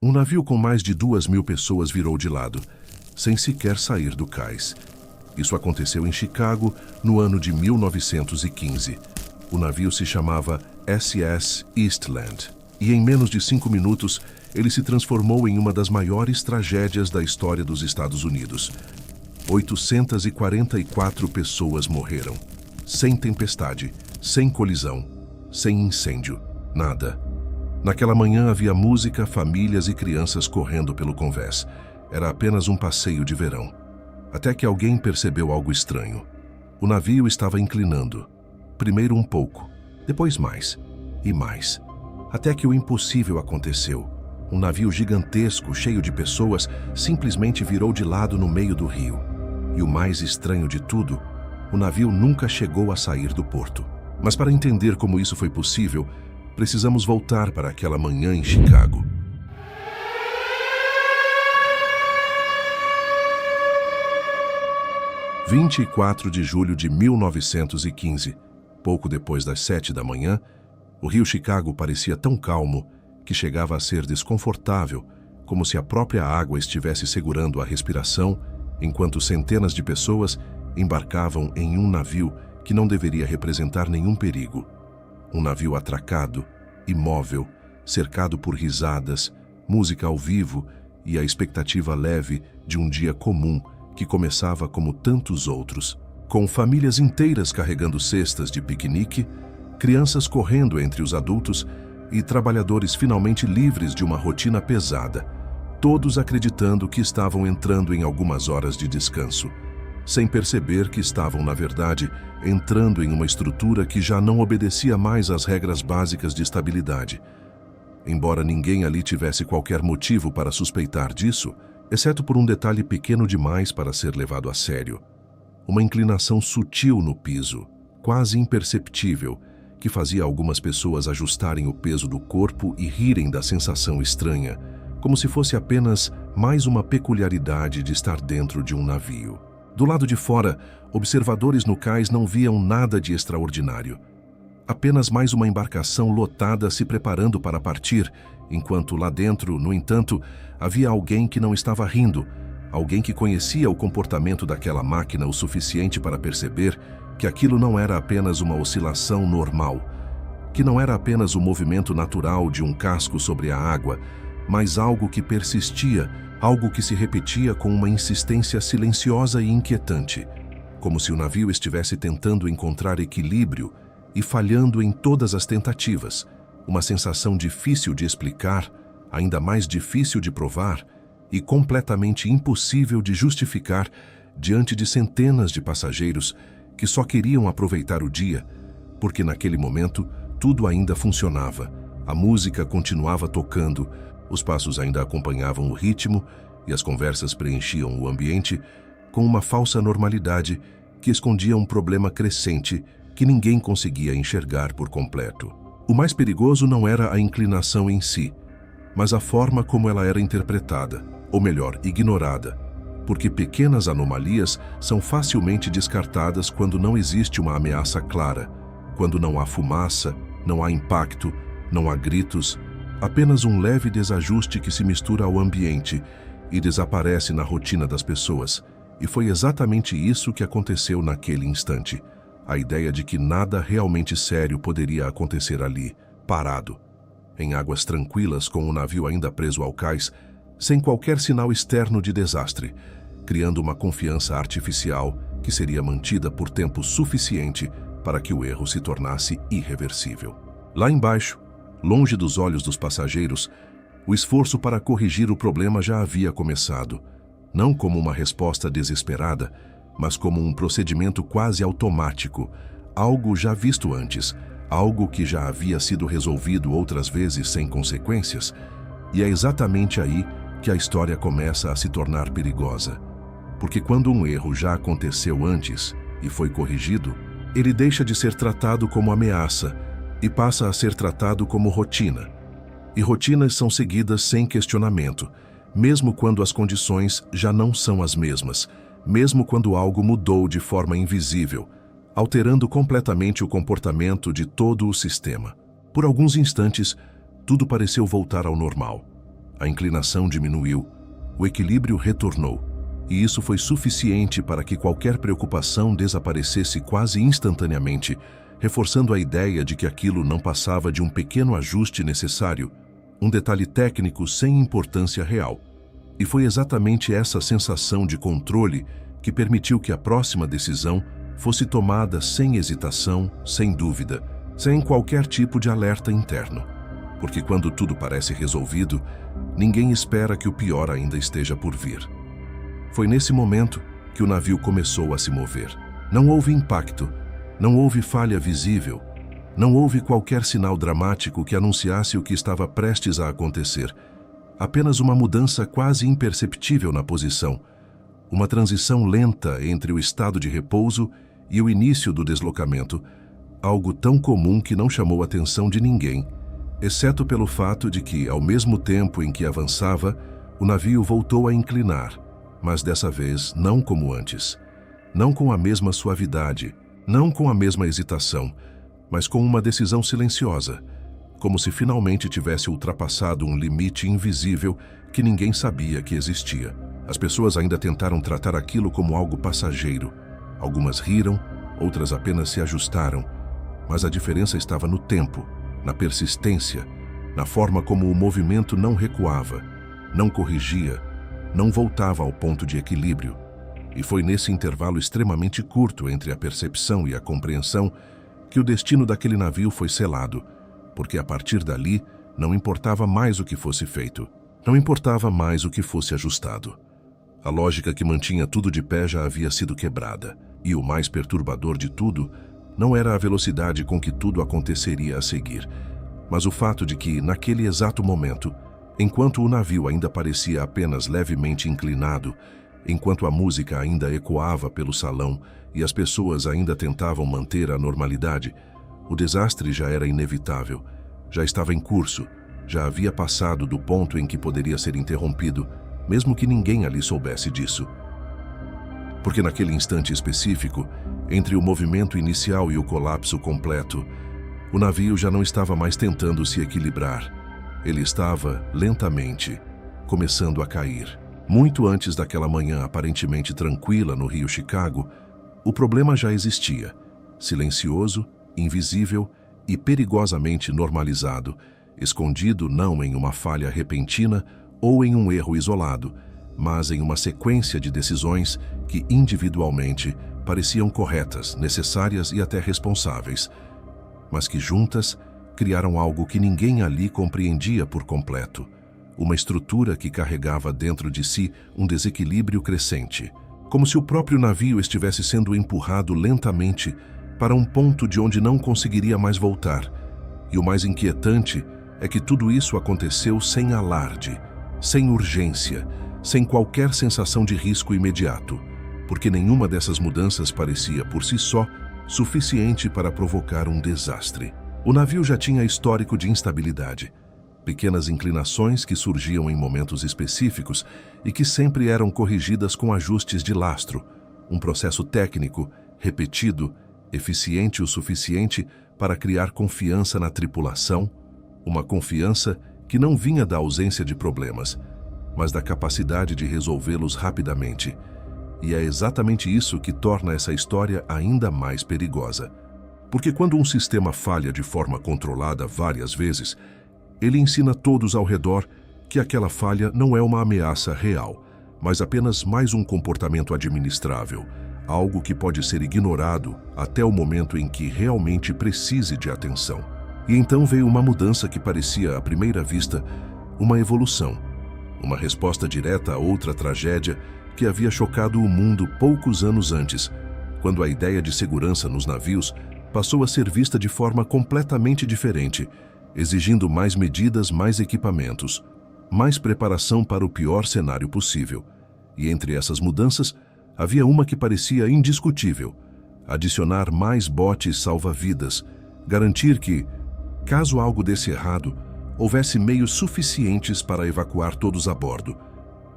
Um navio com mais de 2.000 pessoas virou de lado, sem sequer sair do cais. Isso aconteceu em Chicago, no ano de 1915. O navio se chamava SS Eastland, e em menos de 5 minutos, ele se transformou em uma das maiores tragédias da história dos Estados Unidos. 844 pessoas morreram. Sem tempestade, sem colisão, sem incêndio, nada. Naquela manhã havia música, famílias e crianças correndo pelo convés. Era apenas um passeio de verão. Até que alguém percebeu algo estranho. O navio estava inclinando. Primeiro um pouco, depois mais e mais. Até que o impossível aconteceu. Um navio gigantesco, cheio de pessoas, simplesmente virou de lado no meio do rio. E o mais estranho de tudo, o navio nunca chegou a sair do porto. Mas para entender como isso foi possível, precisamos voltar para aquela manhã em Chicago. – 24 de julho de 1915, pouco depois das 7 da manhã, o rio Chicago parecia tão calmo que chegava a ser desconfortável, como se a própria água estivesse segurando a respiração, enquanto centenas de pessoas embarcavam em um navio que não deveria representar nenhum perigo. Um navio atracado, imóvel, cercado por risadas, música ao vivo e a expectativa leve de um dia comum que começava como tantos outros, com famílias inteiras carregando cestas de piquenique, crianças correndo entre os adultos e trabalhadores finalmente livres de uma rotina pesada, todos acreditando que estavam entrando em algumas horas de descanso, sem perceber que estavam, na verdade, entrando em uma estrutura que já não obedecia mais às regras básicas de estabilidade. Embora ninguém ali tivesse qualquer motivo para suspeitar disso, exceto por um detalhe pequeno demais para ser levado a sério. Uma inclinação sutil no piso, quase imperceptível, que fazia algumas pessoas ajustarem o peso do corpo e rirem da sensação estranha, como se fosse apenas mais uma peculiaridade de estar dentro de um navio. Do lado de fora, observadores no cais não viam nada de extraordinário. Apenas mais uma embarcação lotada se preparando para partir, enquanto lá dentro, no entanto, havia alguém que não estava rindo, alguém que conhecia o comportamento daquela máquina o suficiente para perceber que aquilo não era apenas uma oscilação normal, que não era apenas o movimento natural de um casco sobre a água, mas algo que persistia, algo que se repetia com uma insistência silenciosa e inquietante, como se o navio estivesse tentando encontrar equilíbrio e falhando em todas as tentativas, uma sensação difícil de explicar, ainda mais difícil de provar e completamente impossível de justificar diante de centenas de passageiros que só queriam aproveitar o dia, porque naquele momento tudo ainda funcionava, a música continuava tocando, os passos ainda acompanhavam o ritmo e as conversas preenchiam o ambiente com uma falsa normalidade que escondia um problema crescente que ninguém conseguia enxergar por completo. O mais perigoso não era a inclinação em si, mas a forma como ela era interpretada, ou melhor, ignorada, porque pequenas anomalias são facilmente descartadas quando não existe uma ameaça clara, quando não há fumaça, não há impacto, não há gritos, apenas um leve desajuste que se mistura ao ambiente e desaparece na rotina das pessoas. E foi exatamente isso que aconteceu naquele instante. A ideia de que nada realmente sério poderia acontecer ali, parado, em águas tranquilas com o navio ainda preso ao cais, sem qualquer sinal externo de desastre, criando uma confiança artificial que seria mantida por tempo suficiente para que o erro se tornasse irreversível. Lá embaixo, longe dos olhos dos passageiros, o esforço para corrigir o problema já havia começado, não como uma resposta desesperada, mas como um procedimento quase automático, algo já visto antes, algo que já havia sido resolvido outras vezes sem consequências, e é exatamente aí que a história começa a se tornar perigosa. Porque quando um erro já aconteceu antes e foi corrigido, ele deixa de ser tratado como ameaça e passa a ser tratado como rotina. E rotinas são seguidas sem questionamento, mesmo quando as condições já não são as mesmas, mesmo quando algo mudou de forma invisível, alterando completamente o comportamento de todo o sistema. Por alguns instantes, tudo pareceu voltar ao normal. A inclinação diminuiu, o equilíbrio retornou, e isso foi suficiente para que qualquer preocupação desaparecesse quase instantaneamente, reforçando a ideia de que aquilo não passava de um pequeno ajuste necessário, um detalhe técnico sem importância real. E foi exatamente essa sensação de controle que permitiu que a próxima decisão fosse tomada sem hesitação, sem dúvida, sem qualquer tipo de alerta interno. Porque quando tudo parece resolvido, ninguém espera que o pior ainda esteja por vir. Foi nesse momento que o navio começou a se mover. Não houve impacto, não houve falha visível, não houve qualquer sinal dramático que anunciasse o que estava prestes a acontecer. Apenas uma mudança quase imperceptível na posição, uma transição lenta entre o estado de repouso e o início do deslocamento, algo tão comum que não chamou a atenção de ninguém, exceto pelo fato de que, ao mesmo tempo em que avançava, o navio voltou a inclinar, mas dessa vez não como antes, não com a mesma suavidade, não com a mesma hesitação, mas com uma decisão silenciosa, como se finalmente tivesse ultrapassado um limite invisível que ninguém sabia que existia. As pessoas ainda tentaram tratar aquilo como algo passageiro. Algumas riram, outras apenas se ajustaram, mas a diferença estava no tempo, na persistência, na forma como o movimento não recuava, não corrigia, não voltava ao ponto de equilíbrio. E foi nesse intervalo extremamente curto entre a percepção e a compreensão que o destino daquele navio foi selado, porque a partir dali não importava mais o que fosse feito, não importava mais o que fosse ajustado. A lógica que mantinha tudo de pé já havia sido quebrada, e o mais perturbador de tudo não era a velocidade com que tudo aconteceria a seguir, mas o fato de que, naquele exato momento, enquanto o navio ainda parecia apenas levemente inclinado, enquanto a música ainda ecoava pelo salão e as pessoas ainda tentavam manter a normalidade, o desastre já era inevitável, já estava em curso, já havia passado do ponto em que poderia ser interrompido, mesmo que ninguém ali soubesse disso. Porque naquele instante específico, entre o movimento inicial e o colapso completo, o navio já não estava mais tentando se equilibrar. Ele estava, lentamente, começando a cair. Muito antes daquela manhã aparentemente tranquila no Rio Chicago, o problema já existia, silencioso, invisível e perigosamente normalizado, escondido não em uma falha repentina ou em um erro isolado, mas em uma sequência de decisões que individualmente pareciam corretas, necessárias e até responsáveis, mas que juntas criaram algo que ninguém ali compreendia por completo, uma estrutura que carregava dentro de si um desequilíbrio crescente, como se o próprio navio estivesse sendo empurrado lentamente para um ponto de onde não conseguiria mais voltar. E o mais inquietante é que tudo isso aconteceu sem alarde, sem urgência, sem qualquer sensação de risco imediato, porque nenhuma dessas mudanças parecia, por si só, suficiente para provocar um desastre. O navio já tinha histórico de instabilidade, pequenas inclinações que surgiam em momentos específicos e que sempre eram corrigidas com ajustes de lastro, um processo técnico, repetido, eficiente o suficiente para criar confiança na tripulação, uma confiança que não vinha da ausência de problemas, mas da capacidade de resolvê-los rapidamente. E é exatamente isso que torna essa história ainda mais perigosa. Porque quando um sistema falha de forma controlada várias vezes, ele ensina todos ao redor que aquela falha não é uma ameaça real, mas apenas mais um comportamento administrável, algo que pode ser ignorado até o momento em que realmente precise de atenção. E então veio uma mudança que parecia, à primeira vista, uma evolução, uma resposta direta a outra tragédia que havia chocado o mundo poucos anos antes, quando a ideia de segurança nos navios passou a ser vista de forma completamente diferente, exigindo mais medidas, mais equipamentos, mais preparação para o pior cenário possível. E entre essas mudanças, havia uma que parecia indiscutível: adicionar mais botes salva-vidas, garantir que, caso algo desse errado, houvesse meios suficientes para evacuar todos a bordo.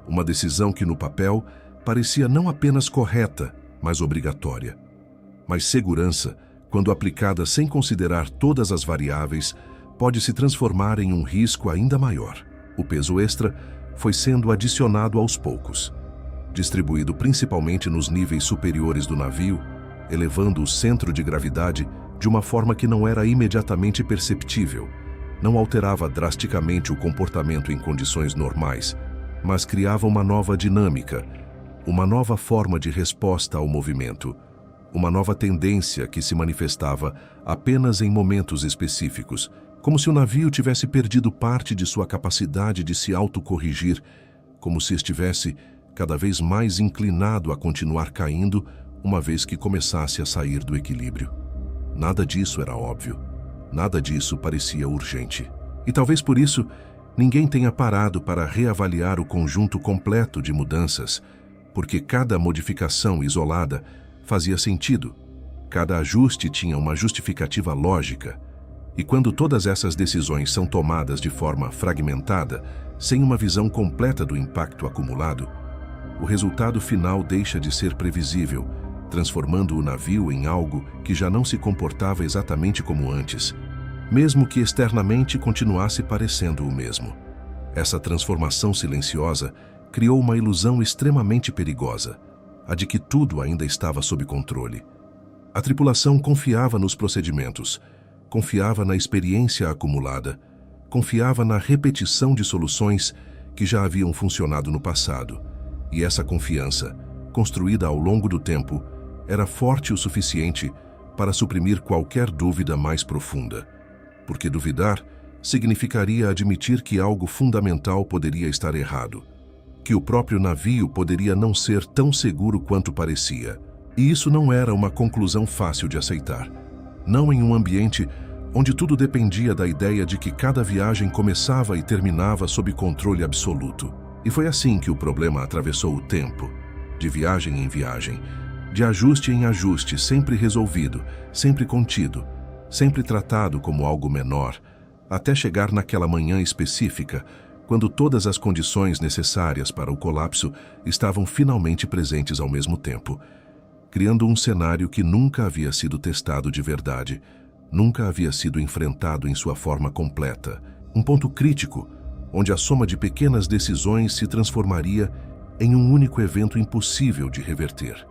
Uma decisão que, no papel, parecia não apenas correta, mas obrigatória. Mas segurança, quando aplicada sem considerar todas as variáveis, pode se transformar em um risco ainda maior. O peso extra foi sendo adicionado aos poucos, distribuído principalmente nos níveis superiores do navio, elevando o centro de gravidade de uma forma que não era imediatamente perceptível. Não alterava drasticamente o comportamento em condições normais, mas criava uma nova dinâmica, uma nova forma de resposta ao movimento, uma nova tendência que se manifestava apenas em momentos específicos, como se o navio tivesse perdido parte de sua capacidade de se autocorrigir, como se estivesse cada vez mais inclinado a continuar caindo uma vez que começasse a sair do equilíbrio. Nada disso era óbvio, nada disso parecia urgente. E talvez por isso, ninguém tenha parado para reavaliar o conjunto completo de mudanças, porque cada modificação isolada fazia sentido, cada ajuste tinha uma justificativa lógica. E quando todas essas decisões são tomadas de forma fragmentada, sem uma visão completa do impacto acumulado, o resultado final deixa de ser previsível, transformando o navio em algo que já não se comportava exatamente como antes, mesmo que externamente continuasse parecendo o mesmo. Essa transformação silenciosa criou uma ilusão extremamente perigosa, a de que tudo ainda estava sob controle. A tripulação confiava nos procedimentos, confiava na experiência acumulada, confiava na repetição de soluções que já haviam funcionado no passado, e essa confiança, construída ao longo do tempo, era forte o suficiente para suprimir qualquer dúvida mais profunda, porque duvidar significaria admitir que algo fundamental poderia estar errado, que o próprio navio poderia não ser tão seguro quanto parecia. E isso não era uma conclusão fácil de aceitar, não em um ambiente onde tudo dependia da ideia de que cada viagem começava e terminava sob controle absoluto. E foi assim que o problema atravessou o tempo, de viagem em viagem, de ajuste em ajuste, sempre resolvido, sempre contido, sempre tratado como algo menor, até chegar naquela manhã específica, quando todas as condições necessárias para o colapso estavam finalmente presentes ao mesmo tempo, criando um cenário que nunca havia sido testado de verdade, nunca havia sido enfrentado em sua forma completa, um ponto crítico, onde a soma de pequenas decisões se transformaria em um único evento impossível de reverter.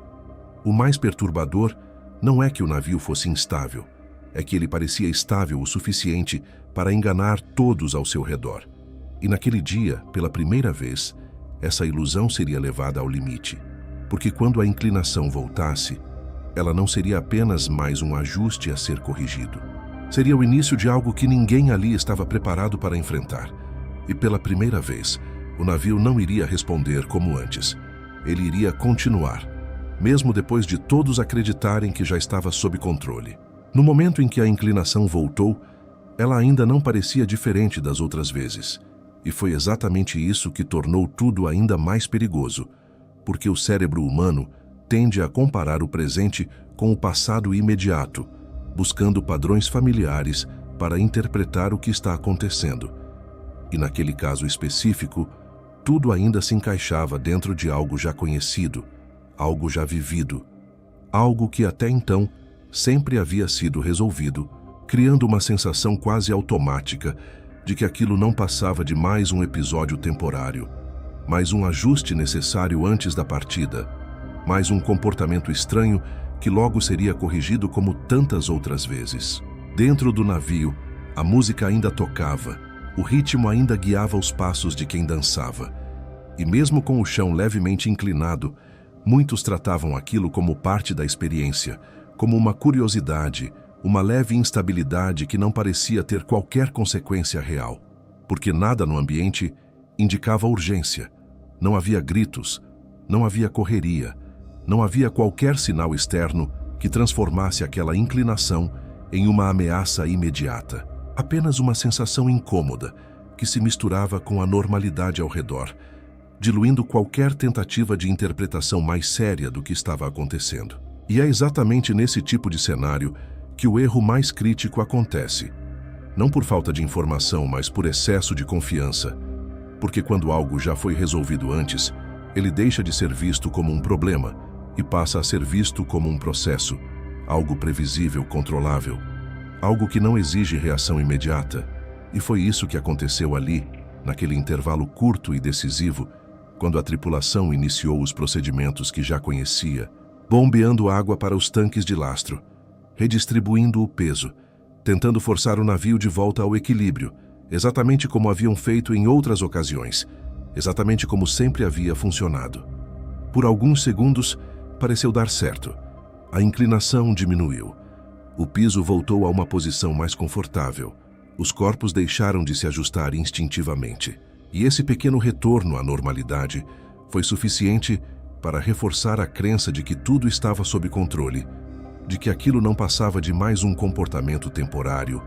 O mais perturbador não é que o navio fosse instável, é que ele parecia estável o suficiente para enganar todos ao seu redor. E naquele dia, pela primeira vez, essa ilusão seria levada ao limite, porque quando a inclinação voltasse, ela não seria apenas mais um ajuste a ser corrigido. Seria o início de algo que ninguém ali estava preparado para enfrentar. E pela primeira vez, o navio não iria responder como antes. Ele iria continuar, mesmo depois de todos acreditarem que já estava sob controle. No momento em que a inclinação voltou, ela ainda não parecia diferente das outras vezes. E foi exatamente isso que tornou tudo ainda mais perigoso, porque o cérebro humano tende a comparar o presente com o passado imediato, buscando padrões familiares para interpretar o que está acontecendo. E naquele caso específico, tudo ainda se encaixava dentro de algo já conhecido, algo já vivido, algo que até então sempre havia sido resolvido, criando uma sensação quase automática de que aquilo não passava de mais um episódio temporário, mais um ajuste necessário antes da partida, mais um comportamento estranho que logo seria corrigido como tantas outras vezes. Dentro do navio, a música ainda tocava, o ritmo ainda guiava os passos de quem dançava. E mesmo com o chão levemente inclinado, muitos tratavam aquilo como parte da experiência, como uma curiosidade, uma leve instabilidade que não parecia ter qualquer consequência real, porque nada no ambiente indicava urgência. Não havia gritos, não havia correria, não havia qualquer sinal externo que transformasse aquela inclinação em uma ameaça imediata. Apenas uma sensação incômoda que se misturava com a normalidade ao redor, diluindo qualquer tentativa de interpretação mais séria do que estava acontecendo. E é exatamente nesse tipo de cenário que o erro mais crítico acontece. Não por falta de informação, mas por excesso de confiança. Porque quando algo já foi resolvido antes, ele deixa de ser visto como um problema e passa a ser visto como um processo, algo previsível, controlável, algo que não exige reação imediata. E foi isso que aconteceu ali, naquele intervalo curto e decisivo, quando a tripulação iniciou os procedimentos que já conhecia, bombeando água para os tanques de lastro, redistribuindo o peso, tentando forçar o navio de volta ao equilíbrio, exatamente como haviam feito em outras ocasiões, exatamente como sempre havia funcionado. Por alguns segundos, pareceu dar certo. A inclinação diminuiu. O piso voltou a uma posição mais confortável. Os corpos deixaram de se ajustar instintivamente. E esse pequeno retorno à normalidade foi suficiente para reforçar a crença de que tudo estava sob controle, de que aquilo não passava de mais um comportamento temporário,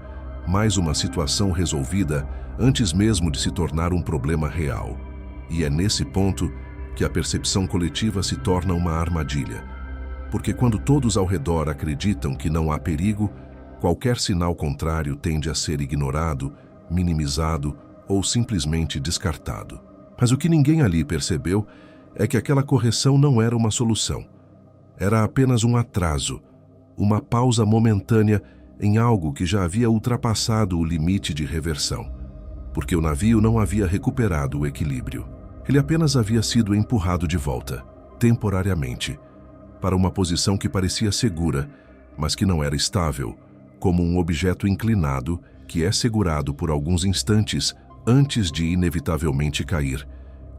mais uma situação resolvida antes mesmo de se tornar um problema real. E é nesse ponto que a percepção coletiva se torna uma armadilha. Porque quando todos ao redor acreditam que não há perigo, qualquer sinal contrário tende a ser ignorado, minimizado ou simplesmente descartado. Mas o que ninguém ali percebeu é que aquela correção não era uma solução. Era apenas um atraso, uma pausa momentânea em algo que já havia ultrapassado o limite de reversão, porque o navio não havia recuperado o equilíbrio. Ele apenas havia sido empurrado de volta, temporariamente, para uma posição que parecia segura, mas que não era estável, como um objeto inclinado que é segurado por alguns instantes antes de inevitavelmente cair,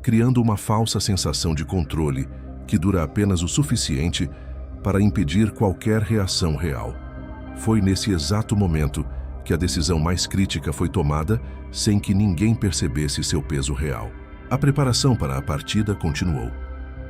criando uma falsa sensação de controle que dura apenas o suficiente para impedir qualquer reação real. Foi nesse exato momento que a decisão mais crítica foi tomada sem que ninguém percebesse seu peso real. A preparação para a partida continuou.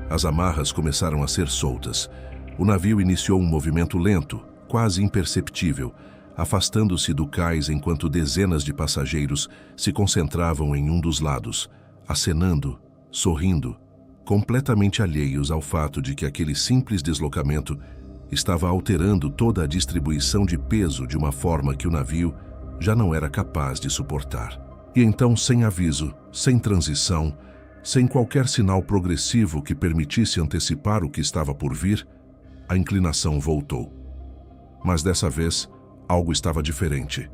As amarras começaram a ser soltas. O navio iniciou um movimento lento, quase imperceptível, afastando-se do cais enquanto dezenas de passageiros se concentravam em um dos lados, acenando, sorrindo, completamente alheios ao fato de que aquele simples deslocamento estava alterando toda a distribuição de peso de uma forma que o navio já não era capaz de suportar. E então, sem aviso, sem transição, sem qualquer sinal progressivo que permitisse antecipar o que estava por vir, a inclinação voltou. Mas dessa vez, algo estava diferente.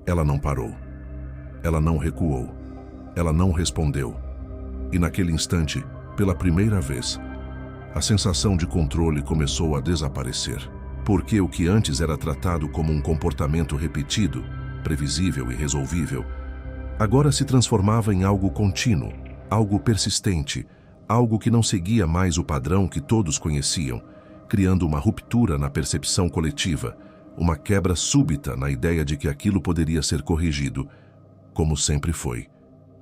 Ela não parou. Ela não recuou. Ela não respondeu. E naquele instante, pela primeira vez, a sensação de controle começou a desaparecer. Porque o que antes era tratado como um comportamento repetido, previsível e resolvível, agora se transformava em algo contínuo, algo persistente, algo que não seguia mais o padrão que todos conheciam, criando uma ruptura na percepção coletiva, uma quebra súbita na ideia de que aquilo poderia ser corrigido, como sempre foi.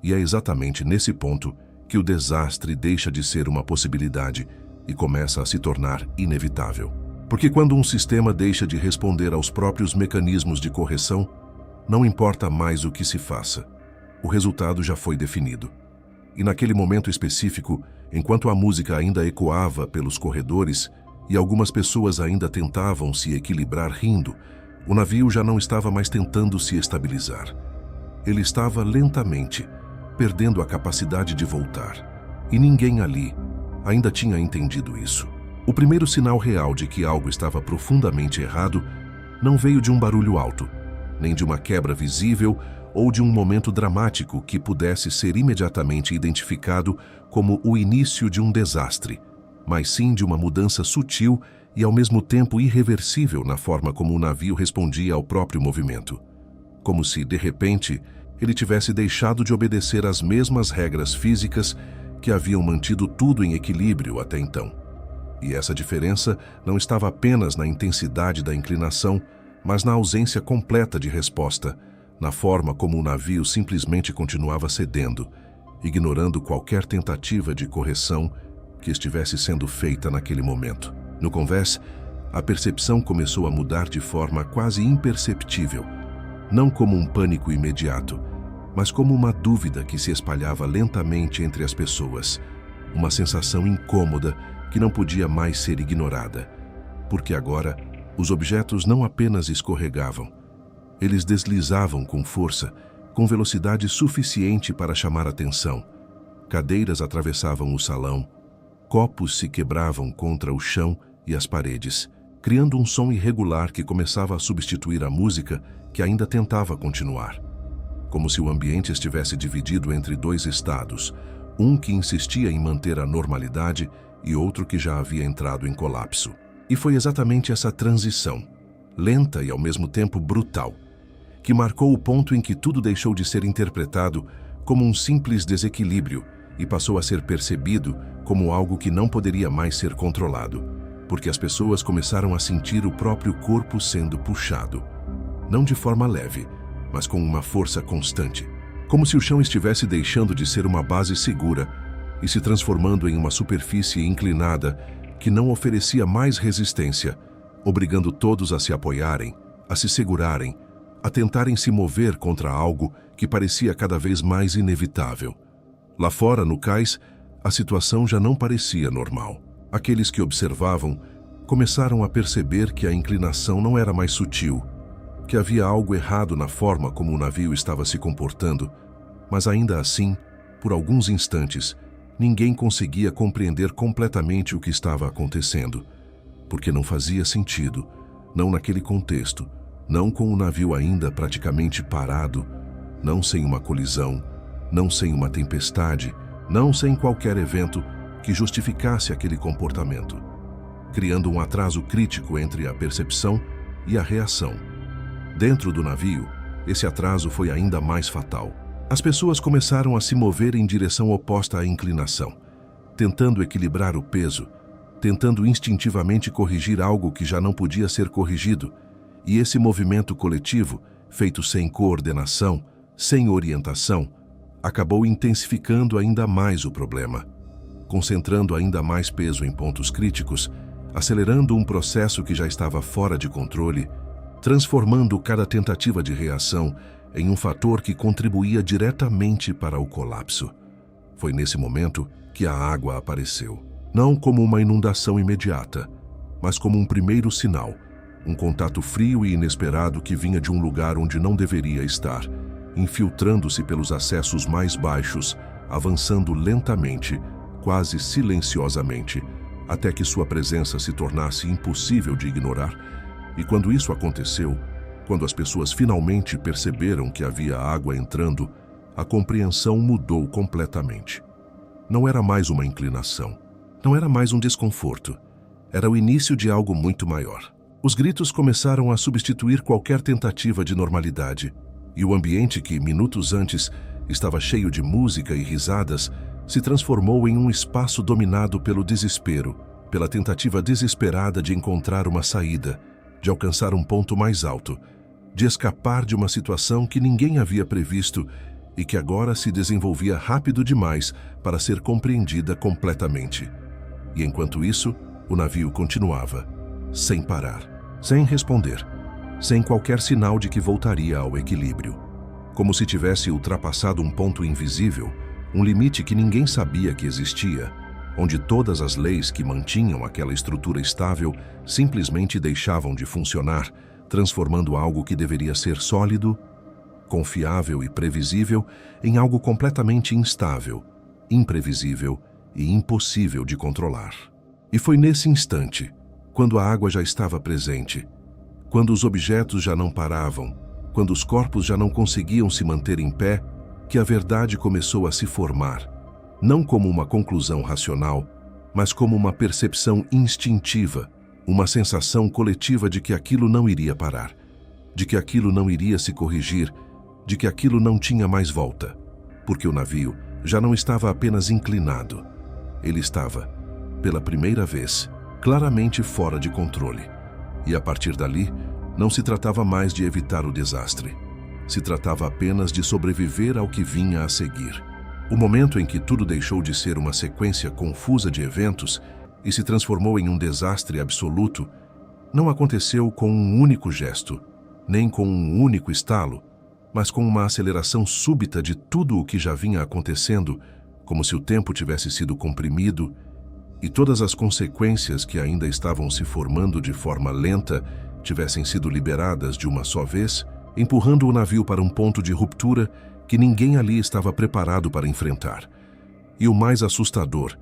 E é exatamente nesse ponto que o desastre deixa de ser uma possibilidade e começa a se tornar inevitável. Porque quando um sistema deixa de responder aos próprios mecanismos de correção, não importa mais o que se faça. O resultado já foi definido. E naquele momento específico, enquanto a música ainda ecoava pelos corredores e algumas pessoas ainda tentavam se equilibrar rindo, o navio já não estava mais tentando se estabilizar. Ele estava lentamente perdendo a capacidade de voltar. E ninguém ali ainda tinha entendido isso. O primeiro sinal real de que algo estava profundamente errado não veio de um barulho alto, nem de uma quebra visível ou de um momento dramático que pudesse ser imediatamente identificado como o início de um desastre, mas sim de uma mudança sutil e ao mesmo tempo irreversível na forma como o navio respondia ao próprio movimento. Como se, de repente, ele tivesse deixado de obedecer às mesmas regras físicas que haviam mantido tudo em equilíbrio até então. E essa diferença não estava apenas na intensidade da inclinação, mas na ausência completa de resposta, na forma como o navio simplesmente continuava cedendo, ignorando qualquer tentativa de correção que estivesse sendo feita naquele momento. No convés, a percepção começou a mudar de forma quase imperceptível, não como um pânico imediato, mas como uma dúvida que se espalhava lentamente entre as pessoas, uma sensação incômoda que não podia mais ser ignorada, porque agora os objetos não apenas escorregavam, eles deslizavam com força, com velocidade suficiente para chamar atenção. Cadeiras atravessavam o salão, copos se quebravam contra o chão e as paredes, criando um som irregular que começava a substituir a música que ainda tentava continuar. como se o ambiente estivesse dividido entre dois estados, um que insistia em manter a normalidade e outro que já havia entrado em colapso. E foi exatamente essa transição, lenta e ao mesmo tempo brutal, que marcou o ponto em que tudo deixou de ser interpretado como um simples desequilíbrio e passou a ser percebido como algo que não poderia mais ser controlado, porque as pessoas começaram a sentir o próprio corpo sendo puxado, não de forma leve, mas com uma força constante, como se o chão estivesse deixando de ser uma base segura e se transformando em uma superfície inclinada que não oferecia mais resistência, obrigando todos a se apoiarem, a se segurarem, a tentarem se mover contra algo que parecia cada vez mais inevitável. Lá fora, no cais, a situação já não parecia normal. Aqueles que observavam começaram a perceber que a inclinação não era mais sutil, que havia algo errado na forma como o navio estava se comportando, mas ainda assim, por alguns instantes, ninguém conseguia compreender completamente o que estava acontecendo, porque não fazia sentido, não naquele contexto, não com o navio ainda praticamente parado, não sem uma colisão, não sem uma tempestade, não sem qualquer evento que justificasse aquele comportamento, criando um atraso crítico entre a percepção e a reação. Dentro do navio, esse atraso foi ainda mais fatal. As pessoas começaram a se mover em direção oposta à inclinação, tentando equilibrar o peso, tentando instintivamente corrigir algo que já não podia ser corrigido, e esse movimento coletivo, feito sem coordenação, sem orientação, acabou intensificando ainda mais o problema, concentrando ainda mais peso em pontos críticos, acelerando um processo que já estava fora de controle, transformando cada tentativa de reação em um fator que contribuía diretamente para o colapso. Foi nesse momento que a água apareceu, não como uma inundação imediata, mas como um primeiro sinal, um contato frio e inesperado que vinha de um lugar onde não deveria estar, infiltrando-se pelos acessos mais baixos, avançando lentamente, quase silenciosamente, até que sua presença se tornasse impossível de ignorar. E quando isso aconteceu, quando as pessoas finalmente perceberam que havia água entrando, a compreensão mudou completamente. Não era mais uma inclinação, não era mais um desconforto, era o início de algo muito maior. Os gritos começaram a substituir qualquer tentativa de normalidade, e o ambiente que, minutos antes, estava cheio de música e risadas, se transformou em um espaço dominado pelo desespero, pela tentativa desesperada de encontrar uma saída, de alcançar um ponto mais alto, de escapar de uma situação que ninguém havia previsto e que agora se desenvolvia rápido demais para ser compreendida completamente. E enquanto isso, o navio continuava, sem parar, sem responder, sem qualquer sinal de que voltaria ao equilíbrio. Como se tivesse ultrapassado um ponto invisível, um limite que ninguém sabia que existia, onde todas as leis que mantinham aquela estrutura estável simplesmente deixavam de funcionar, transformando algo que deveria ser sólido, confiável e previsível em algo completamente instável, imprevisível e impossível de controlar. E foi nesse instante, quando a água já estava presente, quando os objetos já não paravam, quando os corpos já não conseguiam se manter em pé, que a verdade começou a se formar, não como uma conclusão racional, mas como uma percepção instintiva, uma sensação coletiva de que aquilo não iria parar, de que aquilo não iria se corrigir, de que aquilo não tinha mais volta, porque o navio já não estava apenas inclinado, ele estava, pela primeira vez, claramente fora de controle. E a partir dali, não se tratava mais de evitar o desastre. Se tratava apenas de sobreviver ao que vinha a seguir. O momento em que tudo deixou de ser uma sequência confusa de eventos e se transformou em um desastre absoluto, não aconteceu com um único gesto, nem com um único estalo, mas com uma aceleração súbita de tudo o que já vinha acontecendo, como se o tempo tivesse sido comprimido e todas as consequências que ainda estavam se formando de forma lenta tivessem sido liberadas de uma só vez, empurrando o navio para um ponto de ruptura que ninguém ali estava preparado para enfrentar. E o mais assustador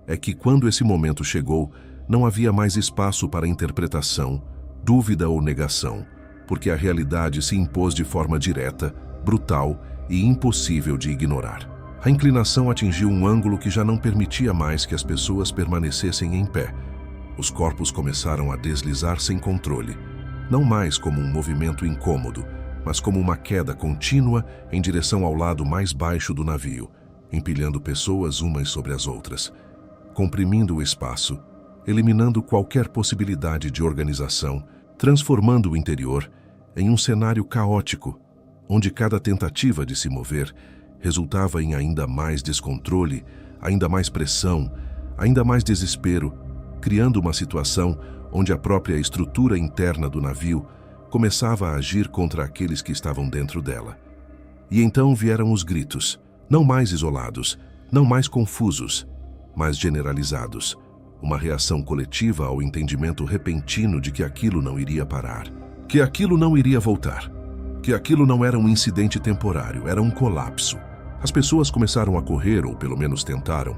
é que quando esse momento chegou, não havia mais espaço para interpretação, dúvida ou negação, porque a realidade se impôs de forma direta, brutal e impossível de ignorar. A inclinação atingiu um ângulo que já não permitia mais que as pessoas permanecessem em pé. Os corpos começaram a deslizar sem controle, não mais como um movimento incômodo, mas como uma queda contínua em direção ao lado mais baixo do navio, empilhando pessoas umas sobre as outras, comprimindo o espaço, eliminando qualquer possibilidade de organização, transformando o interior em um cenário caótico, onde cada tentativa de se mover resultava em ainda mais descontrole, ainda mais pressão, ainda mais desespero, criando uma situação onde a própria estrutura interna do navio começava a agir contra aqueles que estavam dentro dela. E então vieram os gritos, não mais isolados, não mais confusos, mas generalizados, uma reação coletiva ao entendimento repentino de que aquilo não iria parar, que aquilo não iria voltar, que aquilo não era um incidente temporário, era um colapso. As pessoas começaram a correr, ou pelo menos tentaram,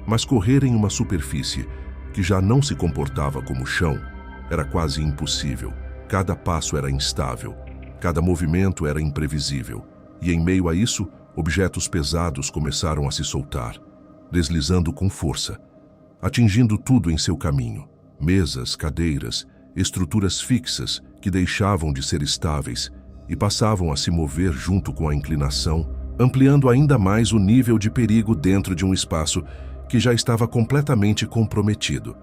mas correr em uma superfície que já não se comportava como chão era quase impossível. Cada passo era instável, cada movimento era imprevisível, e em meio a isso, objetos pesados começaram a se soltar, deslizando com força, atingindo tudo em seu caminho. Mesas, cadeiras, estruturas fixas que deixavam de ser estáveis e passavam a se mover junto com a inclinação, ampliando ainda mais o nível de perigo dentro de um espaço que já estava completamente comprometido.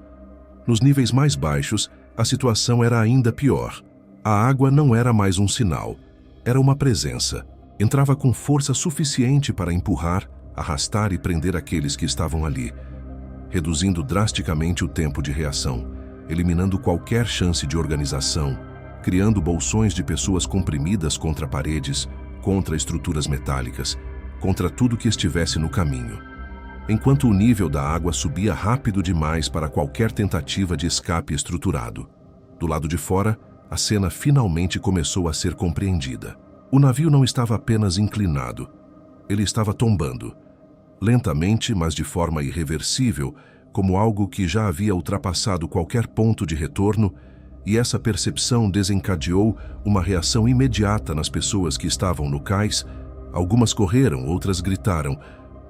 Nos níveis mais baixos, a situação era ainda pior. A água não era mais um sinal, era uma presença. Entrava com força suficiente para empurrar, arrastar e prender aqueles que estavam ali, reduzindo drasticamente o tempo de reação, eliminando qualquer chance de organização, criando bolsões de pessoas comprimidas contra paredes, contra estruturas metálicas, contra tudo que estivesse no caminho. Enquanto o nível da água subia rápido demais para qualquer tentativa de escape estruturado. Do lado de fora, a cena finalmente começou a ser compreendida. O navio não estava apenas inclinado, ele estava tombando. Lentamente, mas de forma irreversível, como algo que já havia ultrapassado qualquer ponto de retorno, e essa percepção desencadeou uma reação imediata nas pessoas que estavam no cais. Algumas correram, outras gritaram,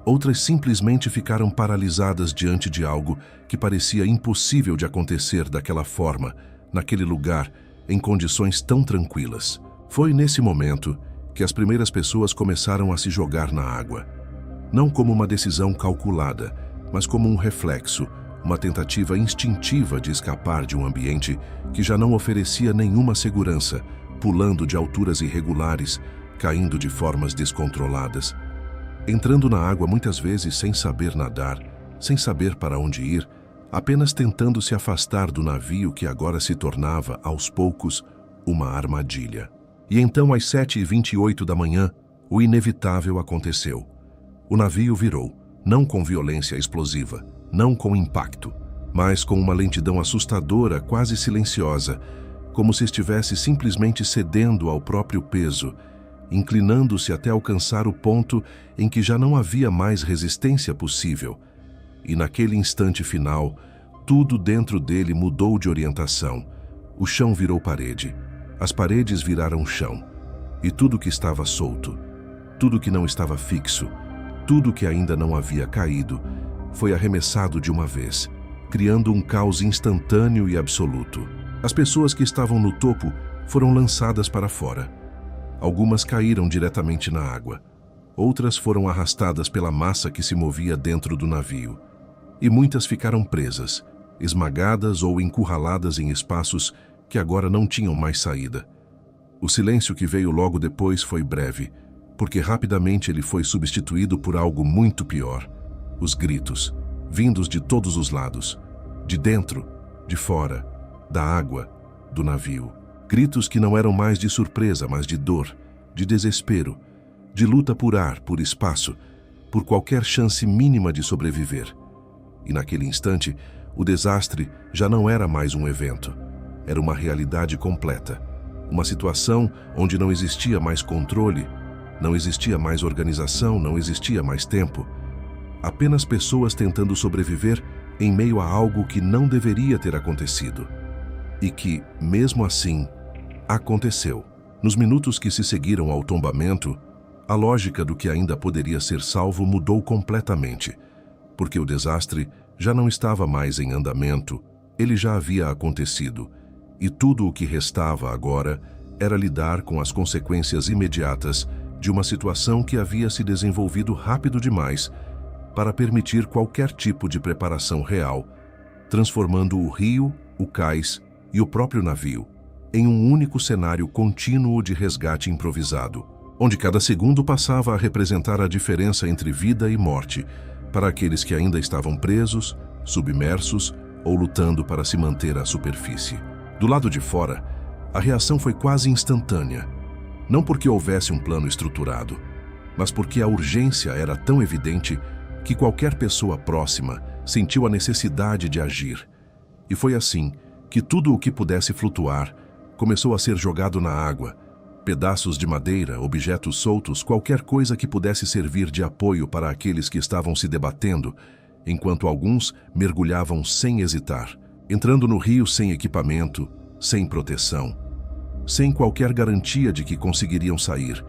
outras simplesmente ficaram paralisadas diante de algo que parecia impossível de acontecer daquela forma, naquele lugar, em condições tão tranquilas. Foi nesse momento que as primeiras pessoas começaram a se jogar na água. Não como uma decisão calculada, mas como um reflexo, uma tentativa instintiva de escapar de um ambiente que já não oferecia nenhuma segurança, pulando de alturas irregulares, caindo de formas descontroladas, entrando na água muitas vezes sem saber nadar, sem saber para onde ir, apenas tentando se afastar do navio que agora se tornava, aos poucos, uma armadilha. E então, às 7h28 da manhã, o inevitável aconteceu. O navio virou, não com violência explosiva, não com impacto, mas com uma lentidão assustadora, quase silenciosa, como se estivesse simplesmente cedendo ao próprio peso, inclinando-se até alcançar o ponto em que já não havia mais resistência possível. E naquele instante final, tudo dentro dele mudou de orientação. O chão virou parede, as paredes viraram chão, e tudo que estava solto, tudo que não estava fixo, tudo que ainda não havia caído, foi arremessado de uma vez, criando um caos instantâneo e absoluto. As pessoas que estavam no topo foram lançadas para fora. Algumas caíram diretamente na água. Outras foram arrastadas pela massa que se movia dentro do navio. E muitas ficaram presas, esmagadas ou encurraladas em espaços que agora não tinham mais saída. O silêncio que veio logo depois foi breve, porque rapidamente ele foi substituído por algo muito pior. Os gritos, vindos de todos os lados, de dentro, de fora, da água, do navio. Gritos que não eram mais de surpresa, mas de dor, de desespero, de luta por ar, por espaço, por qualquer chance mínima de sobreviver. E naquele instante, o desastre já não era mais um evento. Era uma realidade completa. Uma situação onde não existia mais controle, não existia mais organização, não existia mais tempo. Apenas pessoas tentando sobreviver em meio a algo que não deveria ter acontecido. E que, mesmo assim, aconteceu. Nos minutos que se seguiram ao tombamento, A lógica do que ainda poderia ser salvo mudou completamente, porque o desastre já não estava mais em andamento, ele já havia acontecido, e tudo o que restava agora era lidar com as consequências imediatas de uma situação que havia se desenvolvido rápido demais para permitir qualquer tipo de preparação real, transformando o rio, o cais e o próprio navio em um único cenário contínuo de resgate improvisado, onde cada segundo passava a representar a diferença entre vida e morte para aqueles que ainda estavam presos, submersos ou lutando para se manter à superfície. Do lado de fora, a reação foi quase instantânea, não porque houvesse um plano estruturado, mas porque a urgência era tão evidente que qualquer pessoa próxima sentiu a necessidade de agir. E foi assim que tudo o que pudesse flutuar começou a ser jogado na água. Pedaços de madeira, objetos soltos, qualquer coisa que pudesse servir de apoio para aqueles que estavam se debatendo, enquanto alguns mergulhavam sem hesitar, entrando no rio sem equipamento, sem proteção, sem qualquer garantia de que conseguiriam sair,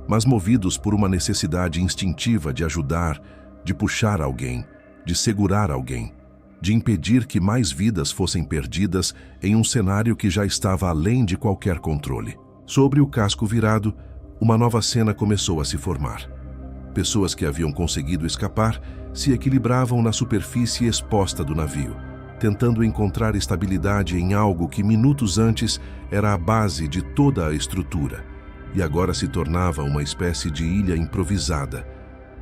mas movidos por uma necessidade instintiva de ajudar, de puxar alguém, de segurar alguém, de impedir que mais vidas fossem perdidas em um cenário que já estava além de qualquer controle. Sobre o casco virado, uma nova cena começou a se formar. Pessoas que haviam conseguido escapar se equilibravam na superfície exposta do navio, tentando encontrar estabilidade em algo que minutos antes era a base de toda a estrutura, e agora se tornava uma espécie de ilha improvisada,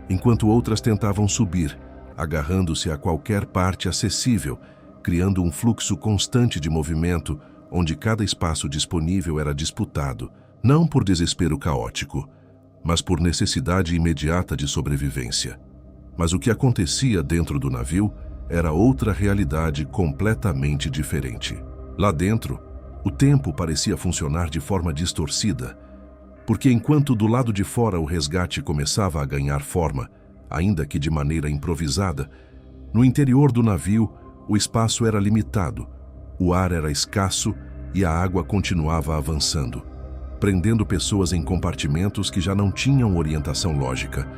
enquanto outras tentavam subir, agarrando-se a qualquer parte acessível, criando um fluxo constante de movimento, onde cada espaço disponível era disputado, não por desespero caótico, mas por necessidade imediata de sobrevivência. Mas o que acontecia dentro do navio era outra realidade completamente diferente. Lá dentro, o tempo parecia funcionar de forma distorcida, porque enquanto do lado de fora o resgate começava a ganhar forma, ainda que de maneira improvisada, no interior do navio o espaço era limitado, o ar era escasso e a água continuava avançando, prendendo pessoas em compartimentos que já não tinham orientação lógica,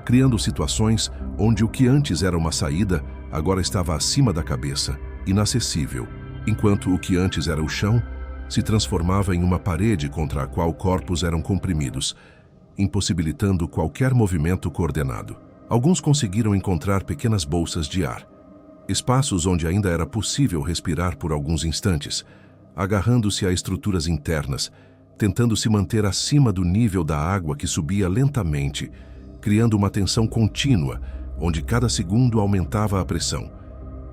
criando situações onde o que antes era uma saída agora estava acima da cabeça, inacessível, enquanto o que antes era o chão se transformava em uma parede contra a qual corpos eram comprimidos, impossibilitando qualquer movimento coordenado. Alguns conseguiram encontrar pequenas bolsas de ar, espaços onde ainda era possível respirar por alguns instantes, agarrando-se a estruturas internas, tentando se manter acima do nível da água que subia lentamente, criando uma tensão contínua, onde cada segundo aumentava a pressão,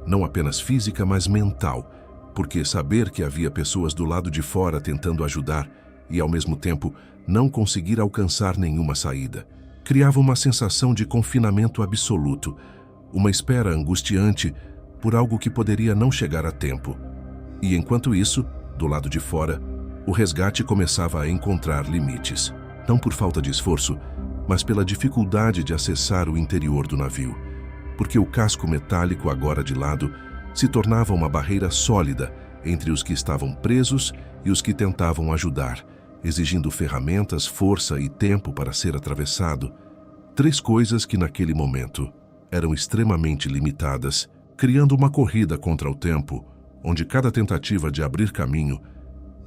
não apenas física, mas mental, porque saber que havia pessoas do lado de fora tentando ajudar e, ao mesmo tempo, não conseguir alcançar nenhuma saída, criava uma sensação de confinamento absoluto, uma espera angustiante por algo que poderia não chegar a tempo. E enquanto isso, do lado de fora, o resgate começava a encontrar limites, não por falta de esforço, mas pela dificuldade de acessar o interior do navio, porque o casco metálico, agora de lado, se tornava uma barreira sólida entre os que estavam presos e os que tentavam ajudar, exigindo ferramentas, força e tempo para ser atravessado. Três coisas que naquele momento eram extremamente limitadas, criando uma corrida contra o tempo, onde cada tentativa de abrir caminho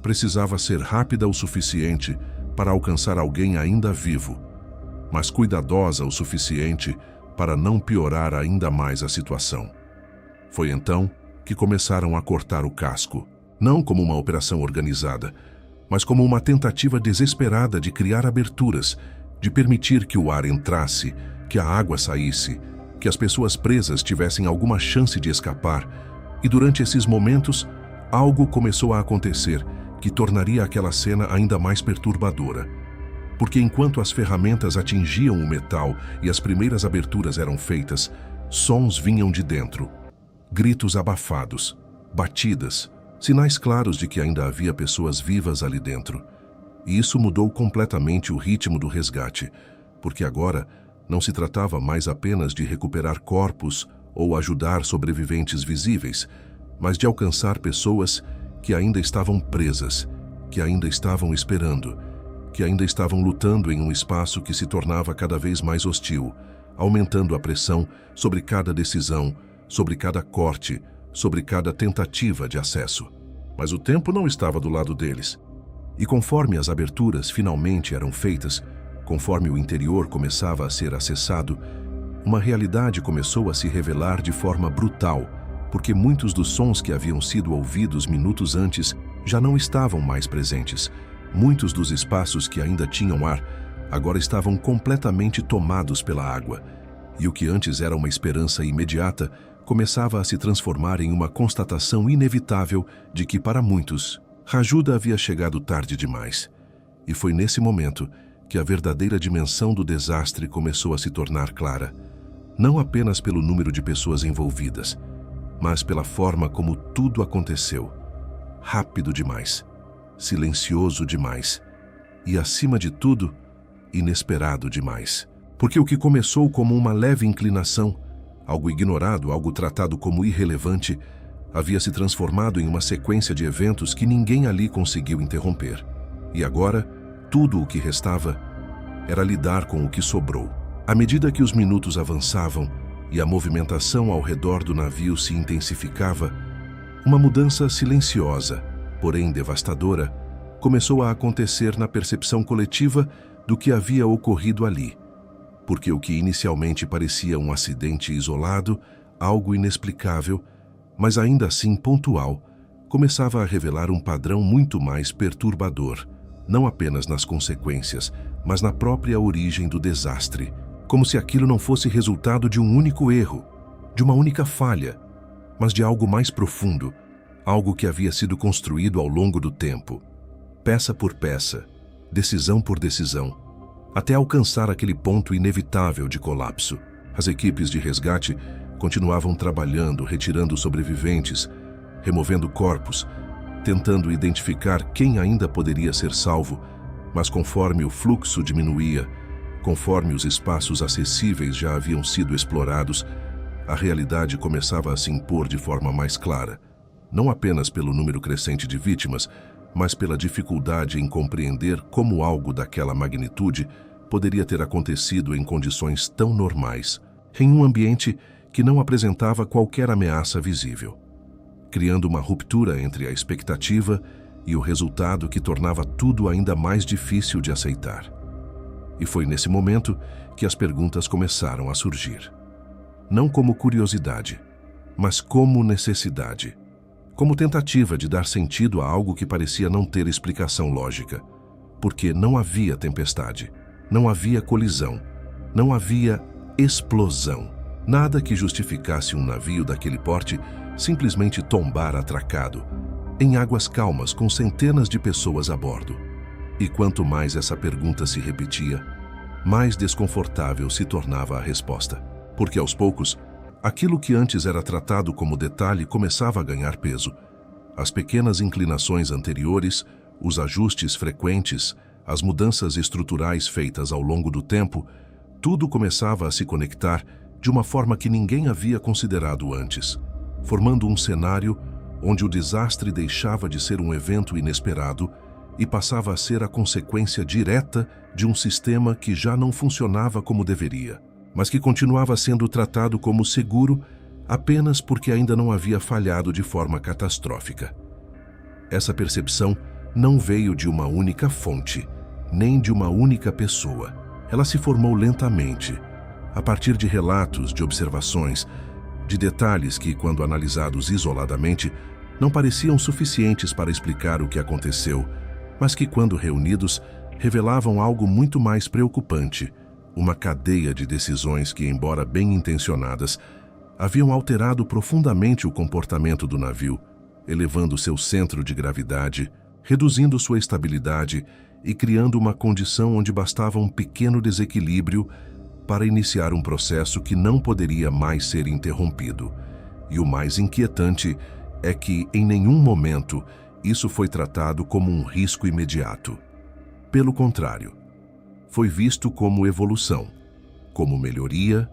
precisava ser rápida o suficiente para alcançar alguém ainda vivo, mas cuidadosa o suficiente para não piorar ainda mais a situação. Foi então que começaram a cortar o casco, não como uma operação organizada, mas como uma tentativa desesperada de criar aberturas, de permitir que o ar entrasse, que a água saísse, que as pessoas presas tivessem alguma chance de escapar. E durante esses momentos, algo começou a acontecer que tornaria aquela cena ainda mais perturbadora. Porque enquanto as ferramentas atingiam o metal e as primeiras aberturas eram feitas, sons vinham de dentro. Gritos abafados, batidas, sinais claros de que ainda havia pessoas vivas ali dentro. E isso mudou completamente o ritmo do resgate, porque agora não se tratava mais apenas de recuperar corpos ou ajudar sobreviventes visíveis, mas de alcançar pessoas que ainda estavam presas, que ainda estavam esperando, que ainda estavam lutando em um espaço que se tornava cada vez mais hostil, aumentando a pressão sobre cada decisão, sobre cada corte, sobre cada tentativa de acesso. Mas o tempo não estava do lado deles. E conforme as aberturas finalmente eram feitas, conforme o interior começava a ser acessado, uma realidade começou a se revelar de forma brutal, porque muitos dos sons que haviam sido ouvidos minutos antes já não estavam mais presentes. Muitos dos espaços que ainda tinham ar agora estavam completamente tomados pela água, e o que antes era uma esperança imediata começava a se transformar em uma constatação inevitável de que, para muitos, Rajuda havia chegado tarde demais. E foi nesse momento que a verdadeira dimensão do desastre começou a se tornar clara, não apenas pelo número de pessoas envolvidas, mas pela forma como tudo aconteceu. Rápido demais, silencioso demais e, acima de tudo, inesperado demais. Porque o que começou como uma leve inclinação, algo ignorado, algo tratado como irrelevante, havia se transformado em uma sequência de eventos que ninguém ali conseguiu interromper. E agora, tudo o que restava era lidar com o que sobrou. À medida que os minutos avançavam e a movimentação ao redor do navio se intensificava, uma mudança silenciosa, porém devastadora, começou a acontecer na percepção coletiva do que havia ocorrido ali. Porque o que inicialmente parecia um acidente isolado, algo inexplicável, mas ainda assim pontual, começava a revelar um padrão muito mais perturbador, não apenas nas consequências, mas na própria origem do desastre, como se aquilo não fosse resultado de um único erro, de uma única falha, mas de algo mais profundo, algo que havia sido construído ao longo do tempo, peça por peça, decisão por decisão, até alcançar aquele ponto inevitável de colapso. As equipes de resgate continuavam trabalhando, retirando sobreviventes, removendo corpos, tentando identificar quem ainda poderia ser salvo, mas conforme o fluxo diminuía, conforme os espaços acessíveis já haviam sido explorados, a realidade começava a se impor de forma mais clara, não apenas pelo número crescente de vítimas, mas pela dificuldade em compreender como algo daquela magnitude poderia ter acontecido em condições tão normais, em um ambiente que não apresentava qualquer ameaça visível, criando uma ruptura entre a expectativa e o resultado que tornava tudo ainda mais difícil de aceitar. E foi nesse momento que as perguntas começaram a surgir. Não como curiosidade, mas como necessidade. Como tentativa de dar sentido a algo que parecia não ter explicação lógica. Porque não havia tempestade, não havia colisão, não havia explosão. Nada que justificasse um navio daquele porte simplesmente tombar atracado, em águas calmas com centenas de pessoas a bordo. E quanto mais essa pergunta se repetia, mais desconfortável se tornava a resposta. Porque aos poucos, aquilo que antes era tratado como detalhe começava a ganhar peso. As pequenas inclinações anteriores, os ajustes frequentes, as mudanças estruturais feitas ao longo do tempo, tudo começava a se conectar de uma forma que ninguém havia considerado antes, formando um cenário onde o desastre deixava de ser um evento inesperado e passava a ser a consequência direta de um sistema que já não funcionava como deveria, mas que continuava sendo tratado como seguro apenas porque ainda não havia falhado de forma catastrófica. Essa percepção não veio de uma única fonte, nem de uma única pessoa. Ela se formou lentamente, a partir de relatos, de observações, de detalhes que, quando analisados isoladamente, não pareciam suficientes para explicar o que aconteceu, mas que, quando reunidos, revelavam algo muito mais preocupante, uma cadeia de decisões que, embora bem intencionadas, haviam alterado profundamente o comportamento do navio, elevando seu centro de gravidade, reduzindo sua estabilidade e criando uma condição onde bastava um pequeno desequilíbrio para iniciar um processo que não poderia mais ser interrompido. E o mais inquietante é que, em nenhum momento, isso foi tratado como um risco imediato. Pelo contrário, foi visto como evolução, como melhoria,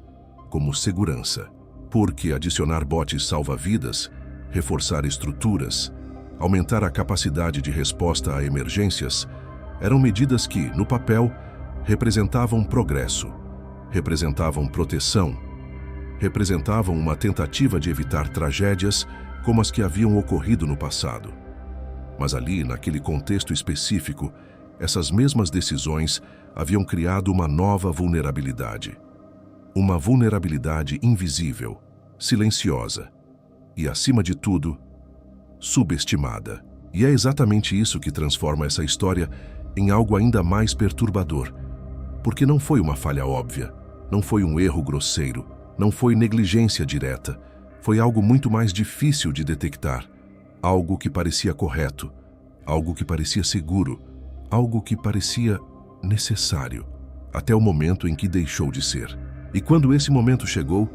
como segurança. Porque adicionar botes salva-vidas, reforçar estruturas, aumentar a capacidade de resposta a emergências, Eram medidas que, no papel, representavam progresso, representavam proteção, representavam uma tentativa de evitar tragédias como as que haviam ocorrido no passado. Mas ali, naquele contexto específico, essas mesmas decisões haviam criado uma nova vulnerabilidade. Uma vulnerabilidade invisível, silenciosa e, acima de tudo, subestimada. E é exatamente isso que transforma essa história em algo ainda mais perturbador. Porque não foi uma falha óbvia, não foi um erro grosseiro, não foi negligência direta, foi algo muito mais difícil de detectar. Algo que parecia correto, algo que parecia seguro, algo que parecia necessário, até o momento em que deixou de ser. E quando esse momento chegou,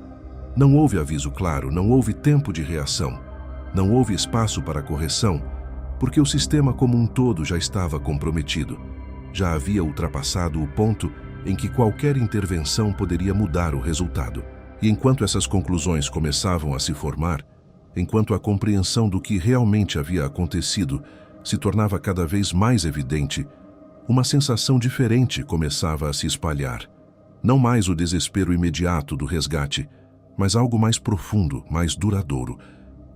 não houve aviso claro, não houve tempo de reação, não houve espaço para correção, porque o sistema como um todo já estava comprometido. Já havia ultrapassado o ponto em que qualquer intervenção poderia mudar o resultado. E enquanto essas conclusões começavam a se formar, enquanto a compreensão do que realmente havia acontecido se tornava cada vez mais evidente, uma sensação diferente começava a se espalhar. Não mais o desespero imediato do resgate, mas algo mais profundo, mais duradouro.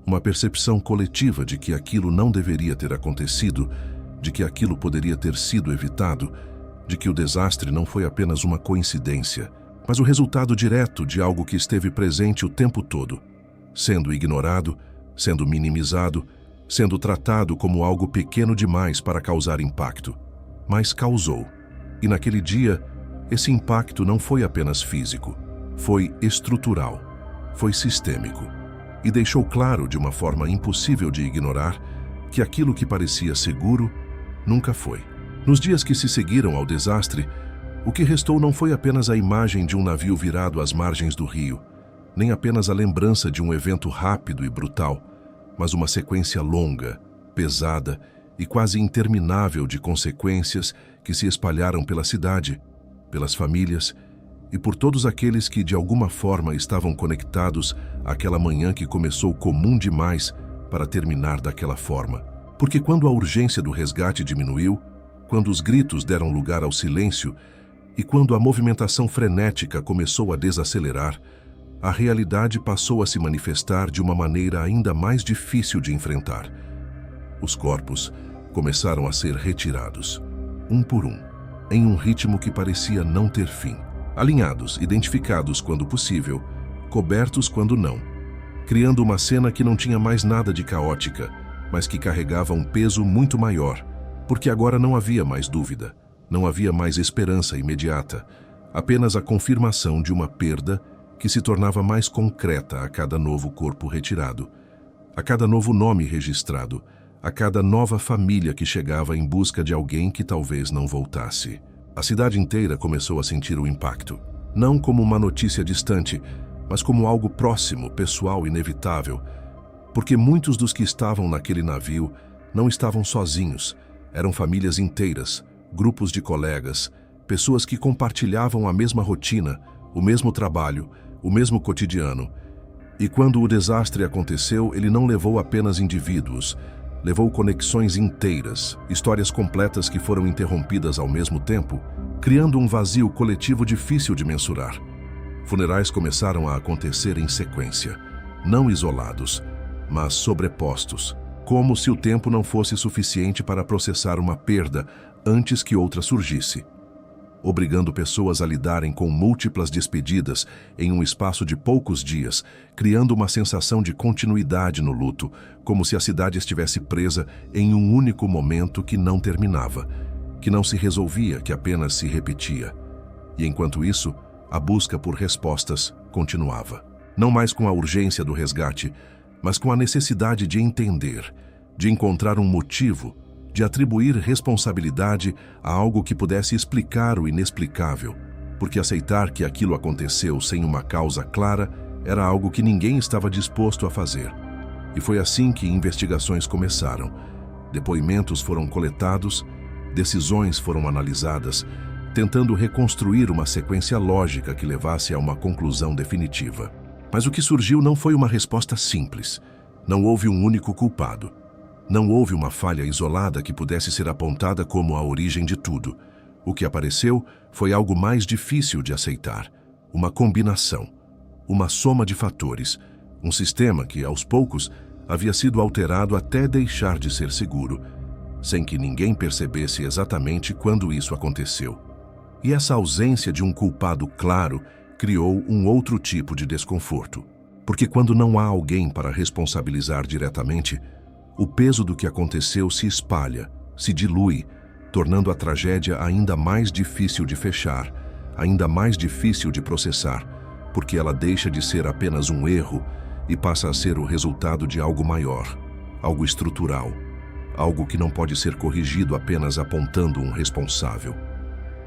Uma percepção coletiva de que aquilo não deveria ter acontecido, de que aquilo poderia ter sido evitado, de que o desastre não foi apenas uma coincidência, mas o resultado direto de algo que esteve presente o tempo todo, sendo ignorado, sendo minimizado, sendo tratado como algo pequeno demais para causar impacto. Mas causou. E naquele dia, esse impacto não foi apenas físico, foi estrutural, foi sistêmico. E deixou claro, de uma forma impossível de ignorar, que aquilo que parecia seguro nunca foi. Nos dias que se seguiram ao desastre, o que restou não foi apenas a imagem de um navio virado às margens do rio, nem apenas a lembrança de um evento rápido e brutal, mas uma sequência longa, pesada e quase interminável de consequências que se espalharam pela cidade, pelas famílias e por todos aqueles que de alguma forma estavam conectados àquela manhã que começou comum demais para terminar daquela forma. Porque quando a urgência do resgate diminuiu, quando os gritos deram lugar ao silêncio e quando a movimentação frenética começou a desacelerar, a realidade passou a se manifestar de uma maneira ainda mais difícil de enfrentar. Os corpos começaram a ser retirados, um por um, em um ritmo que parecia não ter fim. Alinhados, identificados quando possível, cobertos quando não, criando uma cena que não tinha mais nada de caótica, mas que carregava um peso muito maior, porque agora não havia mais dúvida, não havia mais esperança imediata, apenas a confirmação de uma perda que se tornava mais concreta a cada novo corpo retirado, a cada novo nome registrado, a cada nova família que chegava em busca de alguém que talvez não voltasse. A cidade inteira começou a sentir o impacto, não como uma notícia distante, mas como algo próximo, pessoal, inevitável, porque muitos dos que estavam naquele navio não estavam sozinhos, eram famílias inteiras, grupos de colegas, pessoas que compartilhavam a mesma rotina, o mesmo trabalho, o mesmo cotidiano. E quando o desastre aconteceu, ele não levou apenas indivíduos, levou conexões inteiras, histórias completas que foram interrompidas ao mesmo tempo, criando um vazio coletivo difícil de mensurar. Funerais começaram a acontecer em sequência, não isolados, mas sobrepostos, como se o tempo não fosse suficiente para processar uma perda antes que outra surgisse, obrigando pessoas a lidarem com múltiplas despedidas em um espaço de poucos dias, criando uma sensação de continuidade no luto, como se a cidade estivesse presa em um único momento que não terminava, que não se resolvia, que apenas se repetia. E enquanto isso, a busca por respostas continuava. Não mais com a urgência do resgate, mas com a necessidade de entender, de encontrar um motivo, de atribuir responsabilidade a algo que pudesse explicar o inexplicável, porque aceitar que aquilo aconteceu sem uma causa clara era algo que ninguém estava disposto a fazer. E foi assim que investigações começaram. Depoimentos foram coletados, decisões foram analisadas, tentando reconstruir uma sequência lógica que levasse a uma conclusão definitiva. Mas o que surgiu não foi uma resposta simples. Não houve um único culpado. Não houve uma falha isolada que pudesse ser apontada como a origem de tudo. O que apareceu foi algo mais difícil de aceitar. Uma combinação, uma soma de fatores, um sistema que, aos poucos, havia sido alterado até deixar de ser seguro, sem que ninguém percebesse exatamente quando isso aconteceu. E essa ausência de um culpado claro criou um outro tipo de desconforto. Porque quando não há alguém para responsabilizar diretamente, o peso do que aconteceu se espalha, se dilui, tornando a tragédia ainda mais difícil de fechar, ainda mais difícil de processar, porque ela deixa de ser apenas um erro e passa a ser o resultado de algo maior, algo estrutural, algo que não pode ser corrigido apenas apontando um responsável.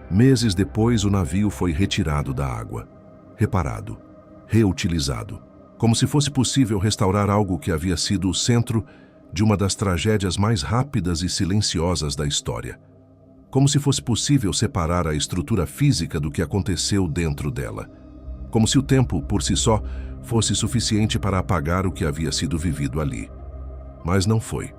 Meses depois, o navio foi retirado da água, reparado, reutilizado, como se fosse possível restaurar algo que havia sido o centro de uma das tragédias mais rápidas e silenciosas da história. Como se fosse possível separar a estrutura física do que aconteceu dentro dela. Como se o tempo, por si só, fosse suficiente para apagar o que havia sido vivido ali. Mas não foi,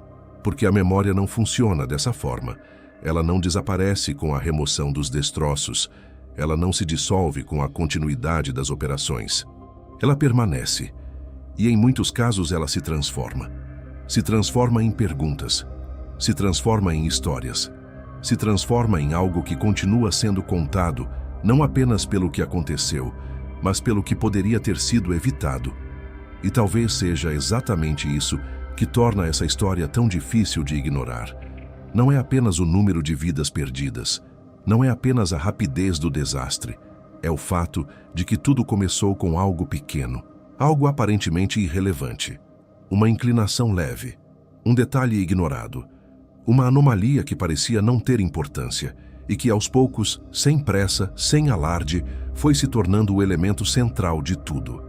porque a memória não funciona dessa forma. Ela não desaparece com a remoção dos destroços. Ela não se dissolve com a continuidade das operações. Ela permanece, e em muitos casos ela se transforma. Se transforma em perguntas, se transforma em histórias, se transforma em algo que continua sendo contado, não apenas pelo que aconteceu, mas pelo que poderia ter sido evitado. E talvez seja exatamente isso que torna essa história tão difícil de ignorar. Não é apenas o número de vidas perdidas, não é apenas a rapidez do desastre, é o fato de que tudo começou com algo pequeno, algo aparentemente irrelevante, uma inclinação leve, um detalhe ignorado, uma anomalia que parecia não ter importância e que aos poucos, sem pressa, sem alarde, foi se tornando o elemento central de tudo.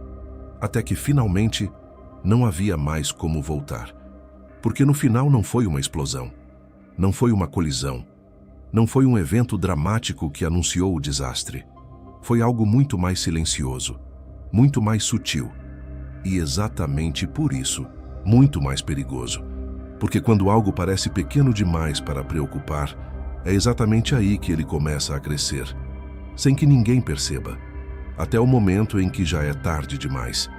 Até que finalmente não havia mais como voltar. Porque no final não foi uma explosão, não foi uma colisão, não foi um evento dramático que anunciou o desastre. Foi algo muito mais silencioso, muito mais sutil e exatamente por isso, muito mais perigoso. Porque quando algo parece pequeno demais para preocupar, é exatamente aí que ele começa a crescer, sem que ninguém perceba, até o momento em que já é tarde demais.